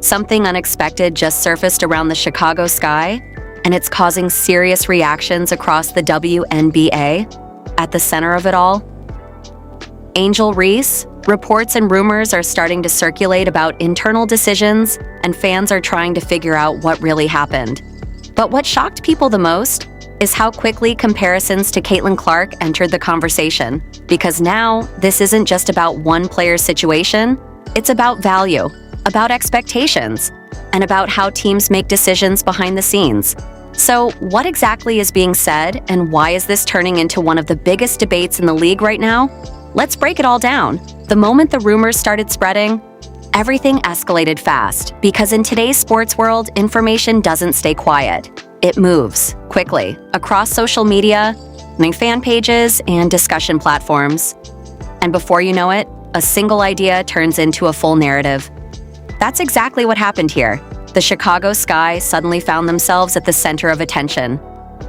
Something unexpected just surfaced around the Chicago sky, and it's causing serious reactions across the WNBA. At the center of it all, Angel Reese. Reports and rumors are starting to circulate about internal decisions, and fans are trying to figure out what really happened. But what shocked people the most is how quickly comparisons to Caitlin Clark entered the conversation. Because now, this isn't just about one player's situation, it's about value, about expectations, and about how teams make decisions behind the scenes. So, what exactly is being said, and why is this turning into one of the biggest debates in the league right now? Let's break it all down. The moment the rumors started spreading, everything escalated fast, because in today's sports world, information doesn't stay quiet. It moves quickly across social media, fan pages, and discussion platforms. And before you know it, a single idea turns into a full narrative. That's exactly what happened here. The Chicago Sky suddenly found themselves at the center of attention,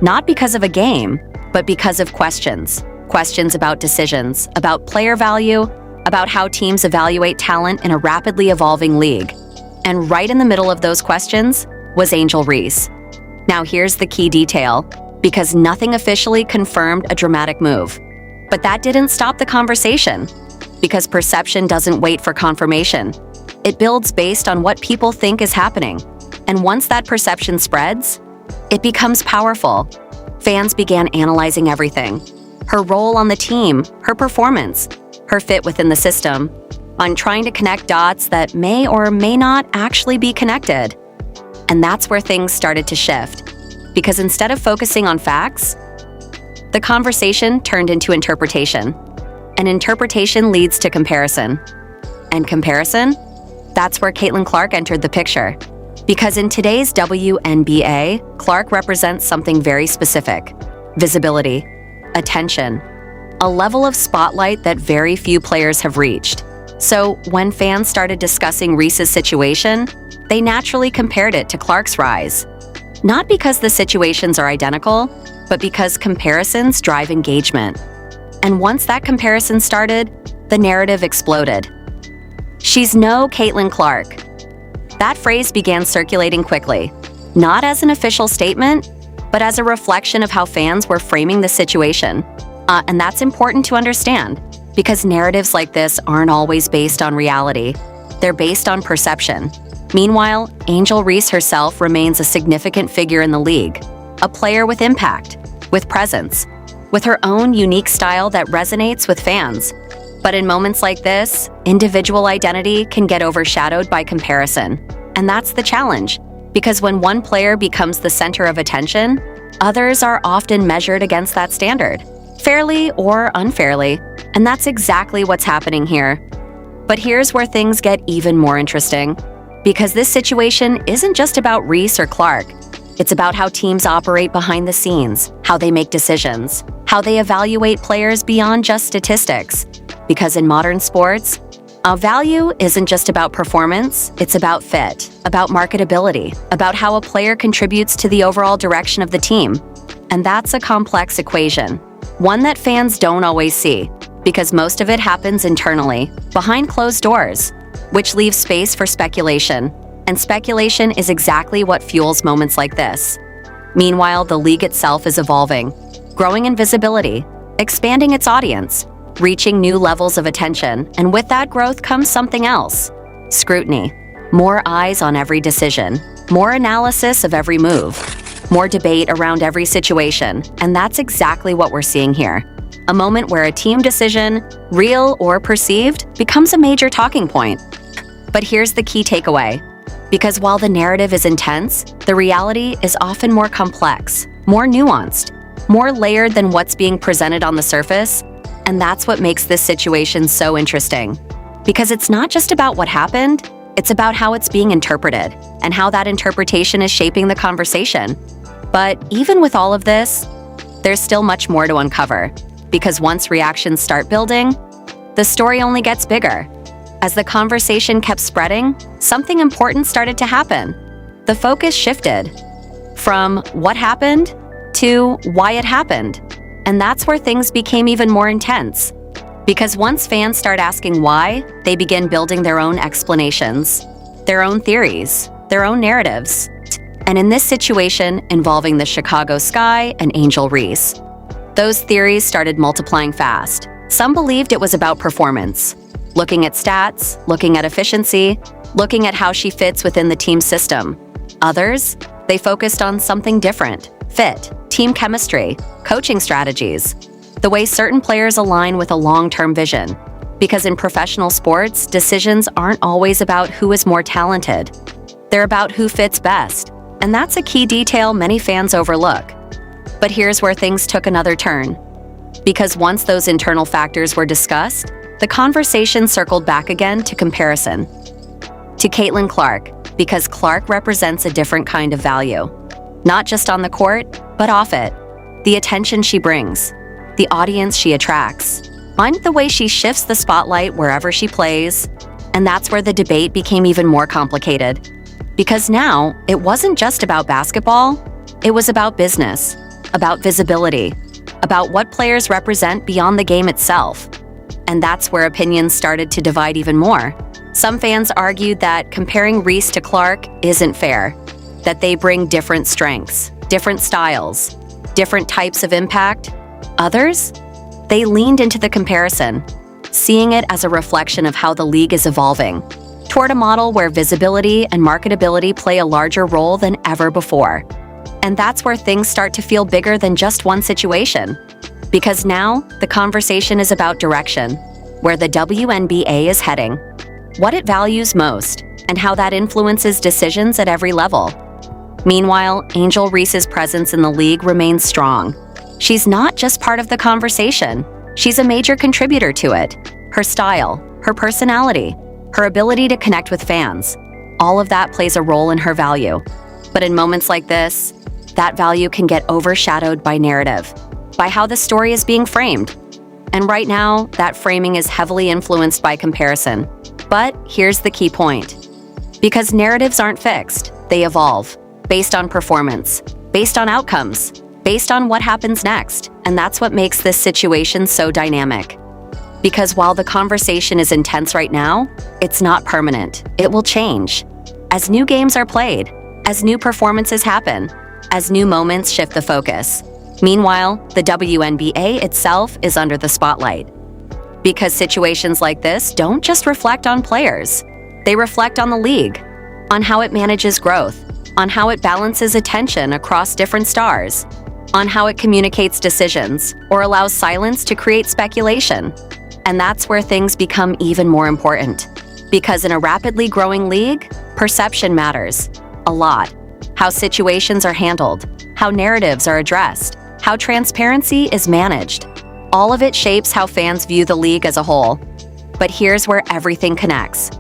not because of a game, but because of questions. Questions about decisions, about player value, about how teams evaluate talent in a rapidly evolving league. And right in the middle of those questions was Angel Reese. Now here's the key detail, because nothing officially confirmed a dramatic move. But that didn't stop the conversation, because perception doesn't wait for confirmation. It builds based on what people think is happening. And once that perception spreads, it becomes powerful. Fans began analyzing everything: her role on the team, her performance, her fit within the system, on trying to connect dots that may or may not actually be connected. And that's where things started to shift. Because instead of focusing on facts, the conversation turned into interpretation. And interpretation leads to comparison. And comparison? That's where Caitlin Clark entered the picture. Because in today's WNBA, Clark represents something very specific: visibility, attention, a level of spotlight that very few players have reached. So when fans started discussing Reese's situation, they naturally compared it to Clark's rise. Not because the situations are identical, but because comparisons drive engagement. And once that comparison started, the narrative exploded. "She's no Caitlin Clark." That phrase began circulating quickly, not as an official statement, but as a reflection of how fans were framing the situation. And that's important to understand, because narratives like this aren't always based on reality. They're based on perception. Meanwhile, Angel Reese herself remains a significant figure in the league, a player with impact, with presence, with her own unique style that resonates with fans. But in moments like this, individual identity can get overshadowed by comparison. And that's the challenge, because when one player becomes the center of attention, others are often measured against that standard, fairly or unfairly, and that's exactly what's happening here. But here's where things get even more interesting, because this situation isn't just about Reese or Clark. It's about how teams operate behind the scenes, how they make decisions, how they evaluate players beyond just statistics. Because in modern sports, value isn't just about performance, it's about fit, about marketability, about how a player contributes to the overall direction of the team. And that's a complex equation, one that fans don't always see, because most of it happens internally, behind closed doors, which leaves space for speculation. And speculation is exactly what fuels moments like this. Meanwhile, the league itself is evolving, growing in visibility, expanding its audience, reaching new levels of attention, and with that growth comes something else: scrutiny. More eyes on every decision, more analysis of every move, more debate around every situation, and that's exactly what we're seeing here. A moment where a team decision, real or perceived, becomes a major talking point. But here's the key takeaway. Because while the narrative is intense, the reality is often more complex, more nuanced, more layered than what's being presented on the surface. And that's what makes this situation so interesting. Because it's not just about what happened, it's about how it's being interpreted and how that interpretation is shaping the conversation. But even with all of this, there's still much more to uncover. Because once reactions start building, the story only gets bigger. As the conversation kept spreading, something important started to happen. The focus shifted from what happened to why it happened. And that's where things became even more intense. Because once fans start asking why, they begin building their own explanations. their own theories, their own narratives. And in this situation involving the Chicago Sky and Angel Reese, those theories started multiplying fast. Some believed it was about performance, looking at stats, looking at efficiency, looking at how she fits within the team system. Others, they focused on something different: fit, team chemistry, coaching strategies, the way certain players align with a long-term vision. Because in professional sports, decisions aren't always about who is more talented. They're about who fits best. And that's a key detail many fans overlook. But here's where things took another turn. Because once those internal factors were discussed, the conversation circled back again to comparison. To Caitlin Clark, because Clark represents a different kind of value. Not just on the court, but off it. The attention she brings, the audience she attracts, and the way she shifts the spotlight wherever she plays. And that's where the debate became even more complicated. Because now, it wasn't just about basketball, it was about business, about visibility, about what players represent beyond the game itself. And that's where opinions started to divide even more. Some fans argued that comparing Reese to Clark isn't fair, that they bring different strengths, different styles, different types of impact. Others, they leaned into the comparison, seeing it as a reflection of how the league is evolving, toward a model where visibility and marketability play a larger role than ever before. And that's where things start to feel bigger than just one situation. Because now, the conversation is about direction, where the WNBA is heading, what it values most, and how that influences decisions at every level. Meanwhile, Angel Reese's presence in the league remains strong. She's not just part of the conversation, she's a major contributor to it. Her style, her personality, her ability to connect with fans, all of that plays a role in her value. But in moments like this, that value can get overshadowed by narrative, by how the story is being framed. And right now, that framing is heavily influenced by comparison. But here's the key point. Because narratives aren't fixed, they evolve, based on performance, based on outcomes, based on what happens next. And that's what makes this situation so dynamic. Because while the conversation is intense right now, it's not permanent. It will change. As new games are played, as new performances happen, as new moments shift the focus. Meanwhile, the WNBA itself is under the spotlight. Because situations like this don't just reflect on players. They reflect on the league, on how it manages growth, on how it balances attention across different stars, on how it communicates decisions or allows silence to create speculation. And that's where things become even more important. Because in a rapidly growing league, perception matters a lot. How situations are handled, how narratives are addressed, how transparency is managed. All of it shapes how fans view the league as a whole. But here's where everything connects.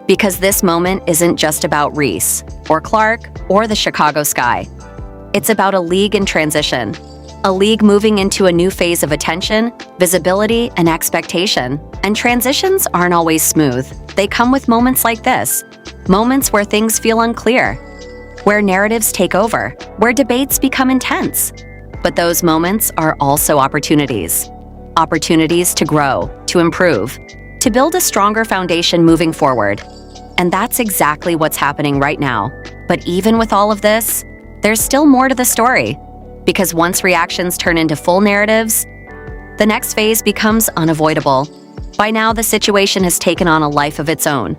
Because this moment isn't just about Reese, or Clark, or the Chicago Sky. It's about a league in transition. A league moving into a new phase of attention, visibility, and expectation. And transitions aren't always smooth. They come with moments like this. Moments where things feel unclear, where narratives take over, where debates become intense. But those moments are also opportunities. Opportunities to grow, to improve, to build a stronger foundation moving forward. And that's exactly what's happening right now. But even with all of this, there's still more to the story. Because once reactions turn into full narratives, the next phase becomes unavoidable. By now, the situation has taken on a life of its own.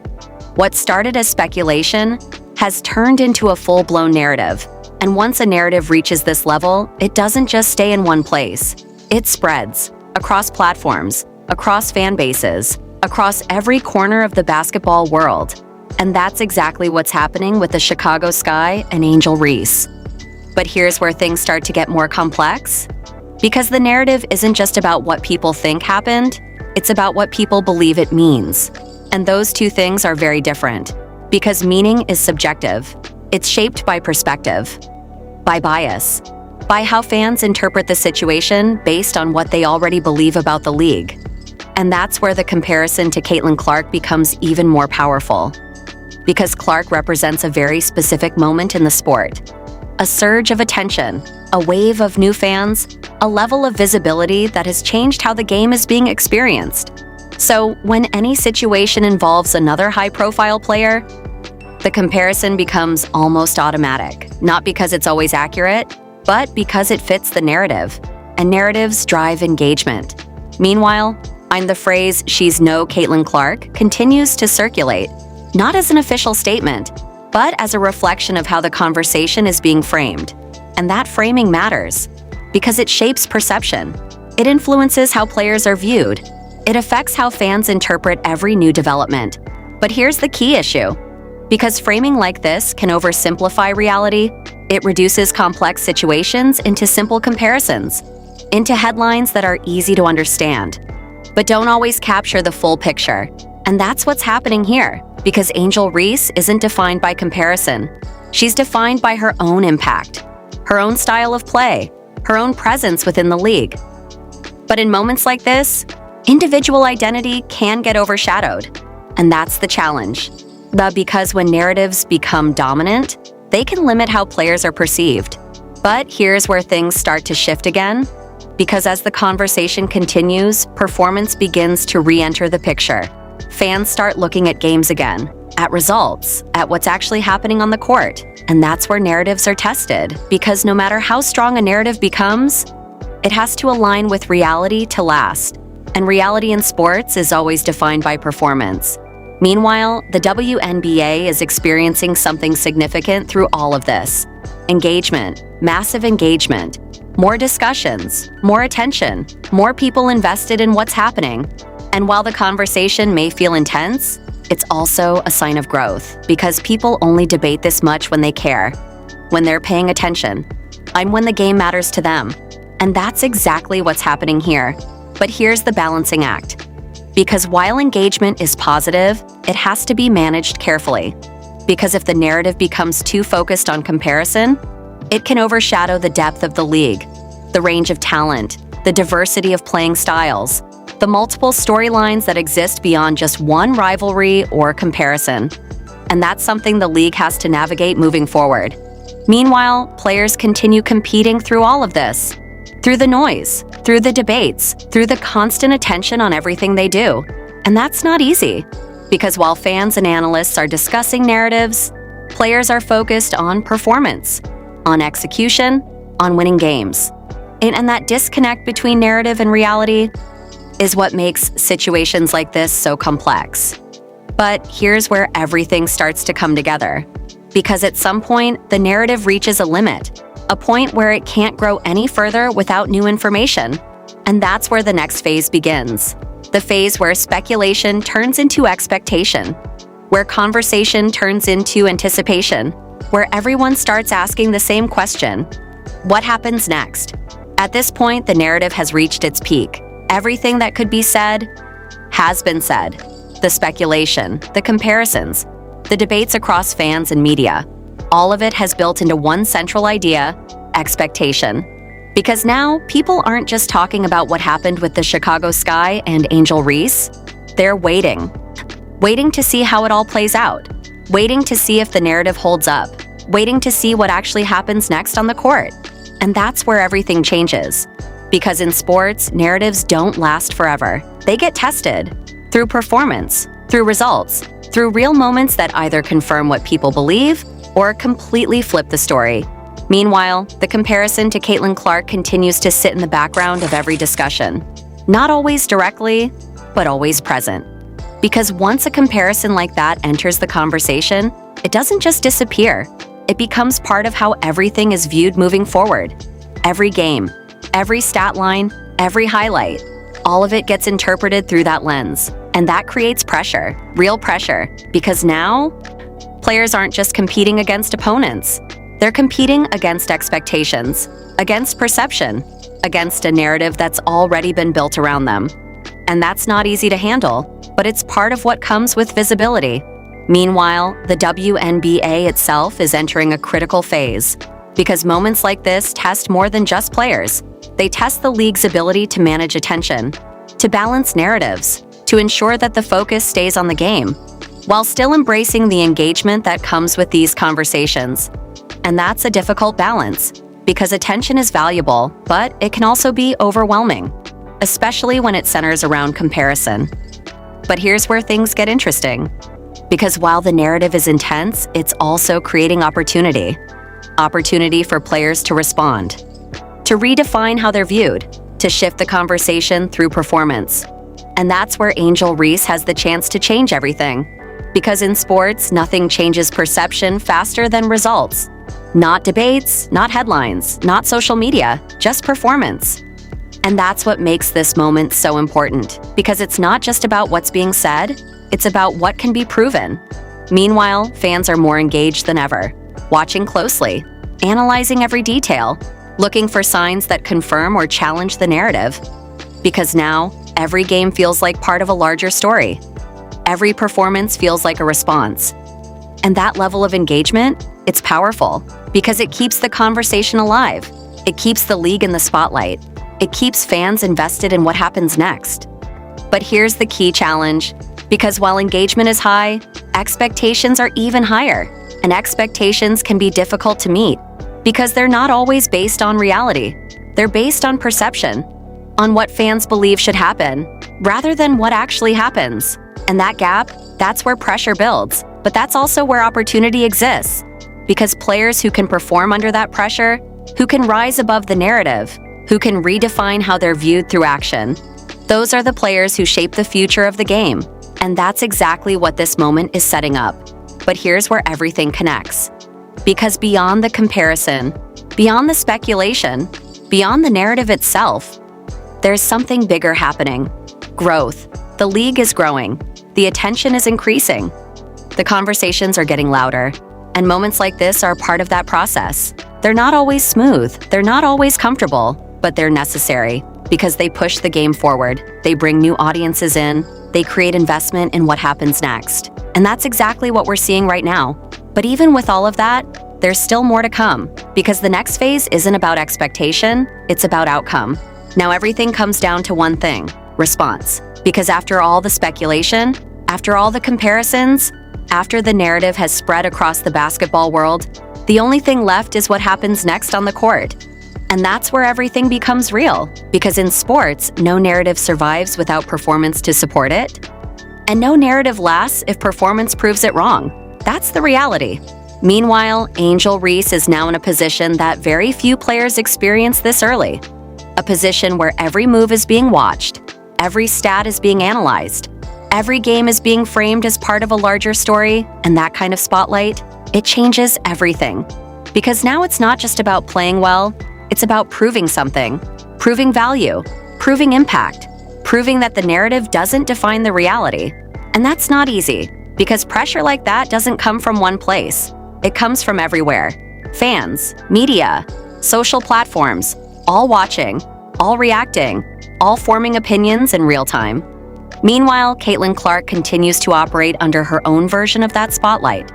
What started as speculation has turned into a full-blown narrative. And once a narrative reaches this level, it doesn't just stay in one place. It spreads across platforms, across fan bases, across every corner of the basketball world. And that's exactly what's happening with the Chicago Sky and Angel Reese. But here's where things start to get more complex. Because the narrative isn't just about what people think happened, it's about what people believe it means. And those two things are very different. Because meaning is subjective. It's shaped by perspective, by bias, by how fans interpret the situation based on what they already believe about the league. And that's where the comparison to Caitlin Clark becomes even more powerful. Because Clark represents a very specific moment in the sport. A surge of attention, a wave of new fans, a level of visibility that has changed how the game is being experienced. So when any situation involves another high-profile player, The comparison becomes almost automatic, not because it's always accurate, but because it fits the narrative. And narratives drive engagement. Meanwhile, the phrase, "she's no Caitlin Clark," continues to circulate, not as an official statement, but as a reflection of how the conversation is being framed. And that framing matters, because it shapes perception. It influences how players are viewed. It affects how fans interpret every new development. But here's the key issue. Because framing like this can oversimplify reality, it reduces complex situations into simple comparisons, into headlines that are easy to understand, but don't always capture the full picture. And that's what's happening here, because Angel Reese isn't defined by comparison. She's defined by her own impact, her own style of play, her own presence within the league. But in moments like this, individual identity can get overshadowed. And that's the challenge. Because when narratives become dominant, they can limit how players are perceived. But here's where things start to shift again, because as the conversation continues, performance begins to re-enter the picture. Fans start looking at games again, at results, at what's actually happening on the court. And that's where narratives are tested, because no matter how strong a narrative becomes, it has to align with reality to last. And reality in sports is always defined by performance. Meanwhile, the WNBA is experiencing something significant through all of this. Engagement, massive engagement, more discussions, more attention, more people invested in what's happening. And while the conversation may feel intense, it's also a sign of growth, because people only debate this much when they care, when they're paying attention, and when the game matters to them. And that's exactly what's happening here. But here's the balancing act. Because while engagement is positive, it has to be managed carefully. Because if the narrative becomes too focused on comparison, it can overshadow the depth of the league, the range of talent, the diversity of playing styles, the multiple storylines that exist beyond just one rivalry or comparison. And that's something the league has to navigate moving forward. Meanwhile, players continue competing through all of this. Through the noise, through the debates, through the constant attention on everything they do. And that's not easy, because while fans and analysts are discussing narratives, players are focused on performance, on execution, on winning games. And that disconnect between narrative and reality is what makes situations like this so complex. But here's where everything starts to come together. Because at some point, the narrative reaches a limit, a point where it can't grow any further without new information. And that's where the next phase begins. The phase where speculation turns into expectation, where conversation turns into anticipation, where everyone starts asking the same question: what happens next? At this point, the narrative has reached its peak. Everything that could be said has been said. The speculation, the comparisons, the debates across fans and media, all of it has built into one central idea: expectation. Because now, people aren't just talking about what happened with the Chicago Sky and Angel Reese. They're waiting to see how it all plays out, waiting to see if the narrative holds up, waiting to see what actually happens next on the court. And that's where everything changes. Because in sports, narratives don't last forever. They get tested through performance, through results, through real moments that either confirm what people believe or completely flip the story. Meanwhile, the comparison to Caitlin Clark continues to sit in the background of every discussion. Not always directly, but always present. Because once a comparison like that enters the conversation, it doesn't just disappear. It becomes part of how everything is viewed moving forward. Every game, every stat line, every highlight, all of it gets interpreted through that lens. And that creates pressure, real pressure, because now, players aren't just competing against opponents. They're competing against expectations, against perception, against a narrative that's already been built around them. And that's not easy to handle, but it's part of what comes with visibility. Meanwhile, the WNBA itself is entering a critical phase, because moments like this test more than just players. They test the league's ability to manage attention, to balance narratives, to ensure that the focus stays on the game, while still embracing the engagement that comes with these conversations. And that's a difficult balance, because attention is valuable, but it can also be overwhelming, especially when it centers around comparison. But here's where things get interesting. Because while the narrative is intense, it's also creating opportunity. Opportunity for players to respond, to redefine how they're viewed, to shift the conversation through performance. And that's where Angel Reese has the chance to change everything. Because in sports, nothing changes perception faster than results. Not debates, not headlines, not social media, just performance. And that's what makes this moment so important, because it's not just about what's being said, it's about what can be proven. Meanwhile, fans are more engaged than ever, watching closely, analyzing every detail, looking for signs that confirm or challenge the narrative. Because now, every game feels like part of a larger story. Every performance feels like a response. And that level of engagement, it's powerful, because it keeps the conversation alive. It keeps the league in the spotlight. It keeps fans invested in what happens next. But here's the key challenge, because while engagement is high, expectations are even higher, and expectations can be difficult to meet, because they're not always based on reality. They're based on perception, on what fans believe should happen, rather than what actually happens. And that gap, that's where pressure builds, but that's also where opportunity exists. Because players who can perform under that pressure, who can rise above the narrative, who can redefine how they're viewed through action, those are the players who shape the future of the game. And that's exactly what this moment is setting up. But here's where everything connects. Because beyond the comparison, beyond the speculation, beyond the narrative itself, there's something bigger happening. Growth. The league is growing. The attention is increasing. The conversations are getting louder. And moments like this are part of that process. They're not always smooth. They're not always comfortable, but they're necessary because they push the game forward. They bring new audiences in. They create investment in what happens next. And that's exactly what we're seeing right now. But even with all of that, there's still more to come, because the next phase isn't about expectation, it's about outcome. Now everything comes down to one thing: response. Because after all the speculation, after all the comparisons, after the narrative has spread across the basketball world, the only thing left is what happens next on the court. And that's where everything becomes real, because in sports, no narrative survives without performance to support it. And no narrative lasts if performance proves it wrong. That's the reality. Meanwhile, Angel Reese is now in a position that very few players experience this early. A position where every move is being watched, every stat is being analyzed, every game is being framed as part of a larger story, and that kind of spotlight, it changes everything. Because now it's not just about playing well, it's about proving something, proving value, proving impact, proving that the narrative doesn't define the reality. And that's not easy, because pressure like that doesn't come from one place. It comes from everywhere. Fans, media, social platforms, all watching, all reacting, all forming opinions in real time. Meanwhile, Caitlin Clark continues to operate under her own version of that spotlight.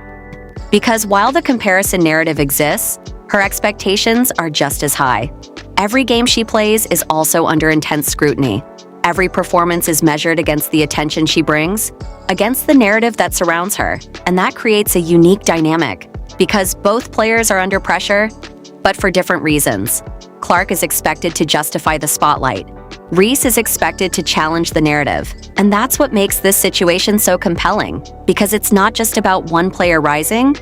Because while the comparison narrative exists, her expectations are just as high. Every game she plays is also under intense scrutiny. Every performance is measured against the attention she brings, against the narrative that surrounds her, and that creates a unique dynamic, because both players are under pressure, but for different reasons. Clark is expected to justify the spotlight. Reese is expected to challenge the narrative, and that's what makes this situation so compelling, because it's not just about one player rising,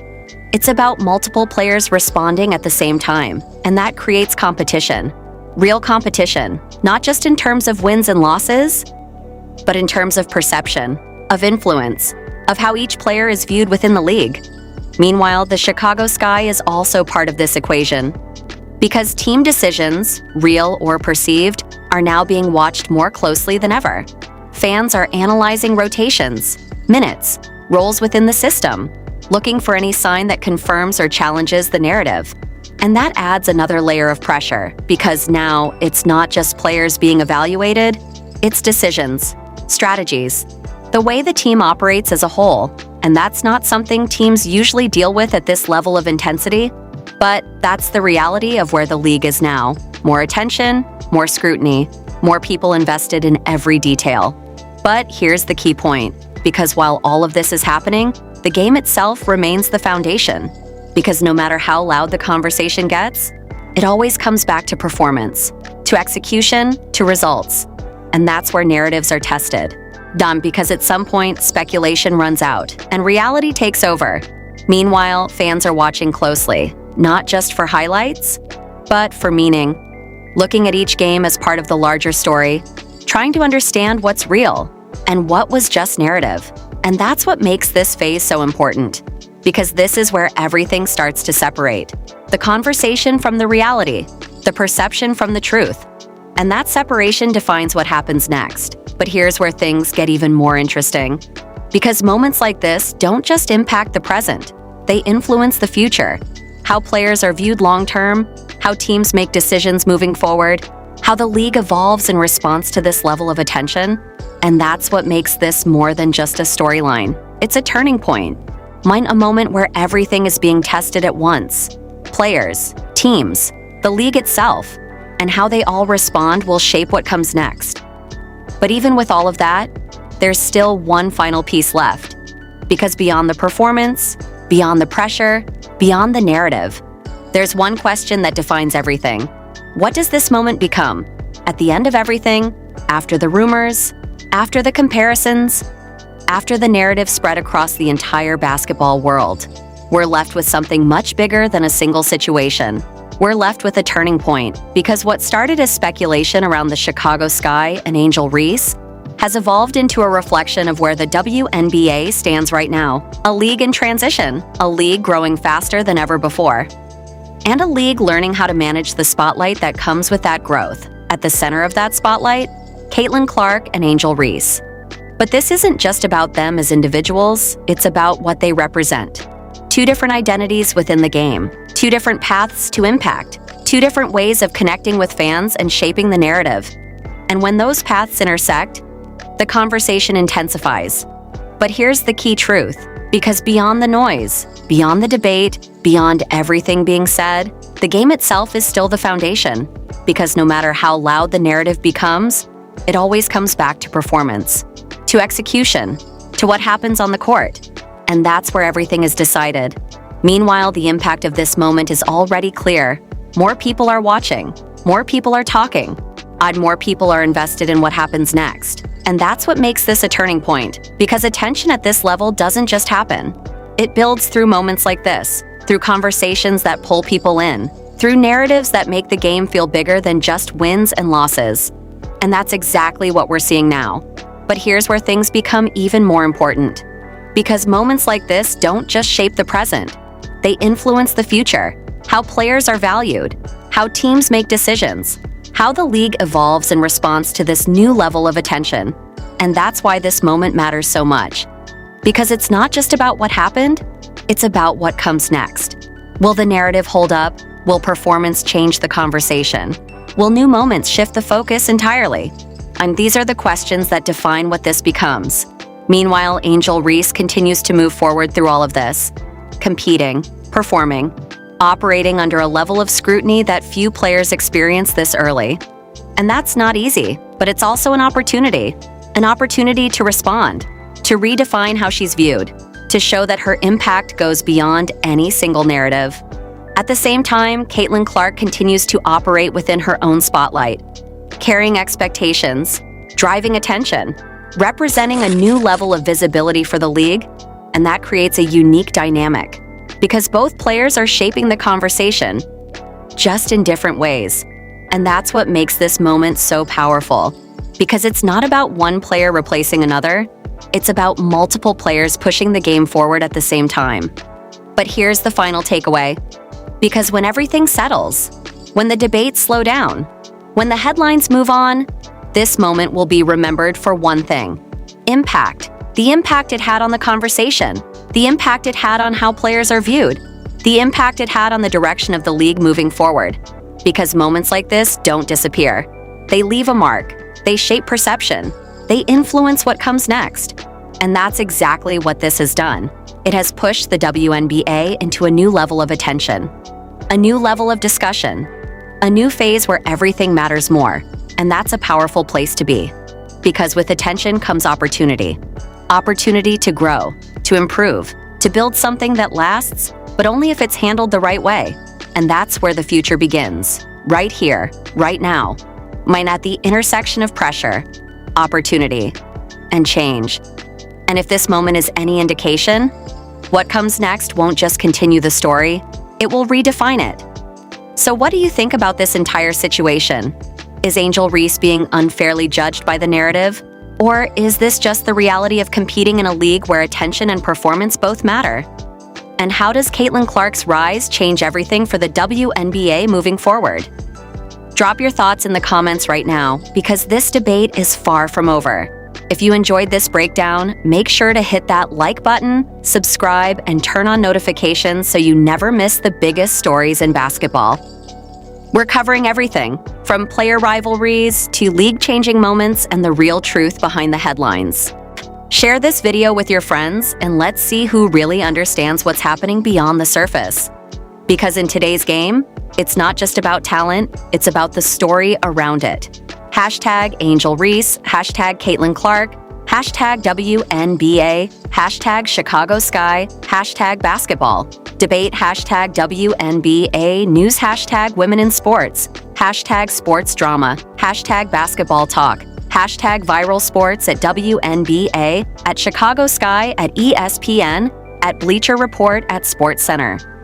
it's about multiple players responding at the same time, and that creates competition. Real competition, not just in terms of wins and losses, but in terms of perception, of influence, of how each player is viewed within the league. Meanwhile, the Chicago Sky is also part of this equation, because team decisions, real or perceived, are now being watched more closely than ever. Fans are analyzing rotations, minutes, roles within the system, looking for any sign that confirms or challenges the narrative. And that adds another layer of pressure, because now it's not just players being evaluated, it's decisions, strategies, the way the team operates as a whole. And that's not something teams usually deal with at this level of intensity, but that's the reality of where the league is now. More attention, more scrutiny, more people invested in every detail. But here's the key point, because while all of this is happening, the game itself remains the foundation. Because no matter how loud the conversation gets, it always comes back to performance, to execution, to results. And that's where narratives are tested. Done, because at some point, speculation runs out and reality takes over. Meanwhile, fans are watching closely, not just for highlights, but for meaning. Looking at each game as part of the larger story, trying to understand what's real and what was just narrative. And that's what makes this phase so important, because this is where everything starts to separate. The conversation from the reality, the perception from the truth. And that separation defines what happens next. But here's where things get even more interesting. Because moments like this don't just impact the present, they influence the future. How players are viewed long-term, how teams make decisions moving forward, how the league evolves in response to this level of attention. And that's what makes this more than just a storyline. It's a turning point. A moment where everything is being tested at once. Players, teams, the league itself, and how they all respond will shape what comes next. But even with all of that, there's still one final piece left. Because beyond the performance, beyond the pressure, beyond the narrative, there's one question that defines everything. What does this moment become? At the end of everything, after the rumors, after the comparisons, after the narrative spread across the entire basketball world, we're left with something much bigger than a single situation. We're left with a turning point, because what started as speculation around the Chicago Sky and Angel Reese has evolved into a reflection of where the WNBA stands right now. A league in transition, a league growing faster than ever before, and a league learning how to manage the spotlight that comes with that growth. At the center of that spotlight, Caitlin Clark and Angel Reese. But this isn't just about them as individuals, it's about what they represent. Two different identities within the game, two different paths to impact, two different ways of connecting with fans and shaping the narrative. And when those paths intersect, the conversation intensifies. But here's the key truth, because beyond the noise, beyond the debate, beyond everything being said, the game itself is still the foundation. Because no matter how loud the narrative becomes, it always comes back to performance, to execution, to what happens on the court. And that's where everything is decided. Meanwhile, the impact of this moment is already clear. More people are watching, more people are talking, and more people are invested in what happens next. And that's what makes this a turning point, because attention at this level doesn't just happen. It builds through moments like this, through conversations that pull people in, through narratives that make the game feel bigger than just wins and losses. And that's exactly what we're seeing now. But here's where things become even more important. Because moments like this don't just shape the present, they influence the future. How players are valued, how teams make decisions, how the league evolves in response to this new level of attention. And that's why this moment matters so much. Because it's not just about what happened, it's about what comes next. Will the narrative hold up? Will performance change the conversation? Will new moments shift the focus entirely? And these are the questions that define what this becomes. Meanwhile, Angel Reese continues to move forward through all of this, competing, performing, operating under a level of scrutiny that few players experience this early. And that's not easy, but it's also an opportunity to respond, to redefine how she's viewed, to show that her impact goes beyond any single narrative. At the same time, Caitlin Clark continues to operate within her own spotlight, carrying expectations, driving attention, representing a new level of visibility for the league, and that creates a unique dynamic, because both players are shaping the conversation, just in different ways. And that's what makes this moment so powerful, because it's not about one player replacing another, it's about multiple players pushing the game forward at the same time. But here's the final takeaway. Because when everything settles, when the debates slow down, when the headlines move on, this moment will be remembered for one thing: impact. The impact it had on the conversation, the impact it had on how players are viewed, the impact it had on the direction of the league moving forward. Because moments like this don't disappear. They leave a mark, they shape perception, they influence what comes next. And that's exactly what this has done. It has pushed the WNBA into a new level of attention, a new level of discussion, a new phase where everything matters more. And that's a powerful place to be. Because with attention comes opportunity. Opportunity to grow, to improve, to build something that lasts, but only if it's handled the right way. And that's where the future begins. Right here, right now. At the intersection of pressure, opportunity, and change. And if this moment is any indication, what comes next won't just continue the story, it will redefine it. So what do you think about this entire situation? Is Angel Reese being unfairly judged by the narrative? Or is this just the reality of competing in a league where attention and performance both matter? And how does Caitlin Clark's rise change everything for the WNBA moving forward? Drop your thoughts in the comments right now, because this debate is far from over. If you enjoyed this breakdown, make sure to hit that like button, subscribe, and turn on notifications so you never miss the biggest stories in basketball. We're covering everything, from player rivalries to league-changing moments and the real truth behind the headlines. Share this video with your friends, and let's see who really understands what's happening beyond the surface. Because in today's game, it's not just about talent, it's about the story around it. Hashtag Angel Reese, hashtag Caitlin Clark, hashtag WNBA, hashtag Chicago Sky, hashtag basketball. Debate hashtag WNBA, news hashtag women in sports, hashtag sports drama, hashtag basketball talk, hashtag viral sports at WNBA, at Chicago Sky, at ESPN, at Bleacher Report, at Sports Center.